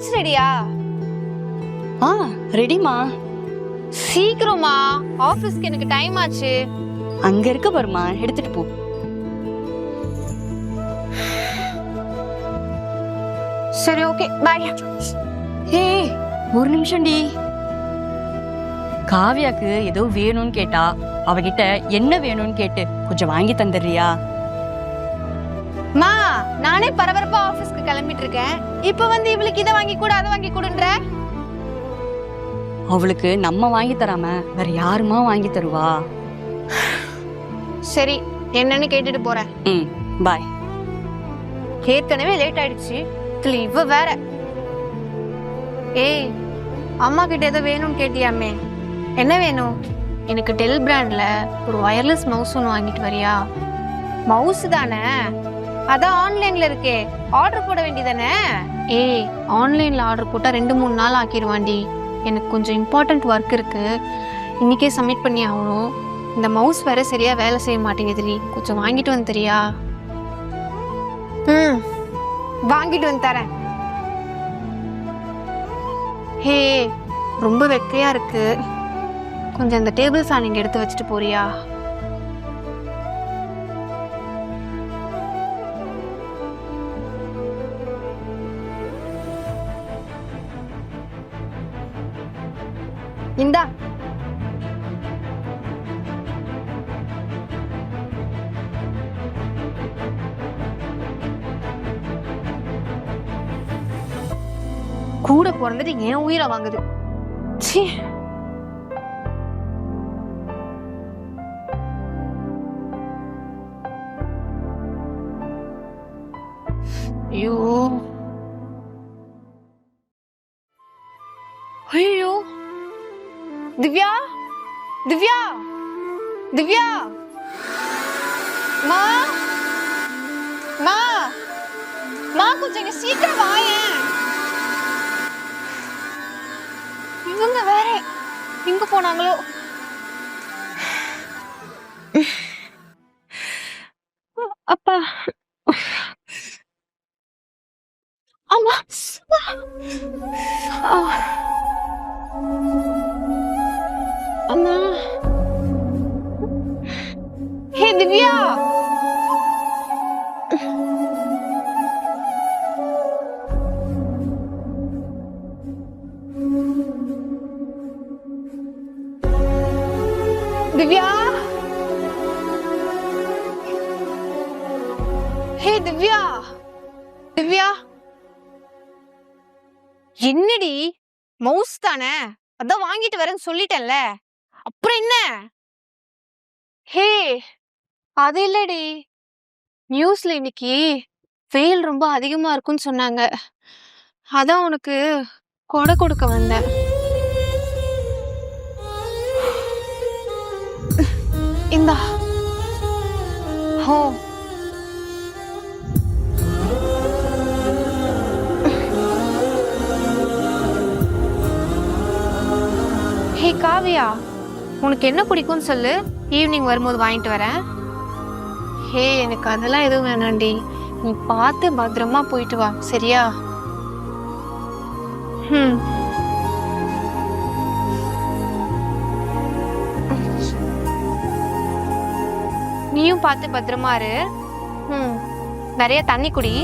Lunch ரெடியா? ரெடிமா. சீக்கிரமா, ஆபீஸ்க்கு எனக்கு டைம் ஆச்சு. அங்க இருக்க பாருமா, எடுத்துட்டு போ. சரி ஓகே பாய். ஏய் ஒரு நிமிஷம் டி. காவியாக்கு ஏதோ வேணும்னு கேட்டா, அவகிட்ட என்ன வேணும்னு கேட்டு கொஞ்சம் வாங்கி தந்துடுறியா? மா, நானே பரபரப்பா ஆபீஸ்க்கு கிளம்பிட்டு இருக்கேன். இப்ப வந்து இவளுக்கு இதை வாங்கி கூட அதை வாங்கி கொடுன்ற. அவளுக்கு நம்ம வாங்கி தராம வேற யாருமா வாங்கி தருவா? சரி, என்னன்னு கேட்டுட்டு போறேன். பாய். ஏற்கனவே லேட் ஆயிடுச்சு, இதுல இவ வேற. ஏய், அம்மா கிட்ட ஏதோ வேணும்னு கேட்டியாமே, என்ன வேணும்? எனக்கு டெல் பிராண்ட்ல ஒரு வயர்லெஸ் மவுஸ் ஒன்று வாங்கிட்டு வரியா? மவுஸ் தானே, அதான் ஆன்லைன்ல இருக்கே, ஆர்டர் போட வேண்டியதானே? ஏய், ஆன்லைன்ல ஆர்டர் போட்டா 2-3 நாள் ஆக்கிடுவாண்டி. எனக்கு கொஞ்சம் இம்பார்ட்டன்ட் ஒர்க் இருக்கு, இன்னைக்கே சப்மிட் பண்ணி ஆகணும். இந்த மவுஸ் வேற சரியா வேலை செய்ய மாட்டேங்குதுடி, கொஞ்சம் வாங்கிட்டு வந்து தரியா? வாங்கிட்டு வந்து தரேன். ஹே, ரொம்ப வெக்கையா இருக்கு, கொஞ்சம் அந்த டேபிள் ஃபேன் இங்க எடுத்து வச்சுட்டு போறியா? இந்தா. கூட பிறந்துட்டு ஏன் உயிரை வாங்குது. ச்சீ. ஐயோ ஐயோ, திவ்யா, திவ்யா, திவ்யா, மா, மா, மா, கொஞ்சம் இங்க சீக்கிரம் வாயேன். இவங்க வேற எங்க போனாங்களோ? அப்பா, அம்மா, அம்மா. ஹே திவ்யா, திவ்யா, ஹே திவ்யா, திவ்யா. என்னடி, மவுஸ் தானே, அதான் வாங்கிட்டு வரேன்னு சொல்லிட்டேன்ல, அப்புறம் என்ன? ஹே, அது இல்லடி, நியூஸ்ல இன்னைக்கு வெயில் ரொம்ப அதிகமா இருக்குன்னு சொன்னாங்க, அதான் உனக்கு கொடை கொடுக்க வந்தேன். இந்தா. ஹோ, ஹே காவியா, உனக்கு என்ன பிடிக்கும்னு சொல்லு, ஈவினிங் வரும்போது வாங்கிட்டு வரேன். ஹே, எனக்கு அதெல்லாம் எதுவும் வேணாண்டி, நீ பார்த்து பத்திரமா போயிட்டு வா, சரியா? நீயும் பார்த்து பத்திரமா இரு. நிறைய தண்ணி குடி.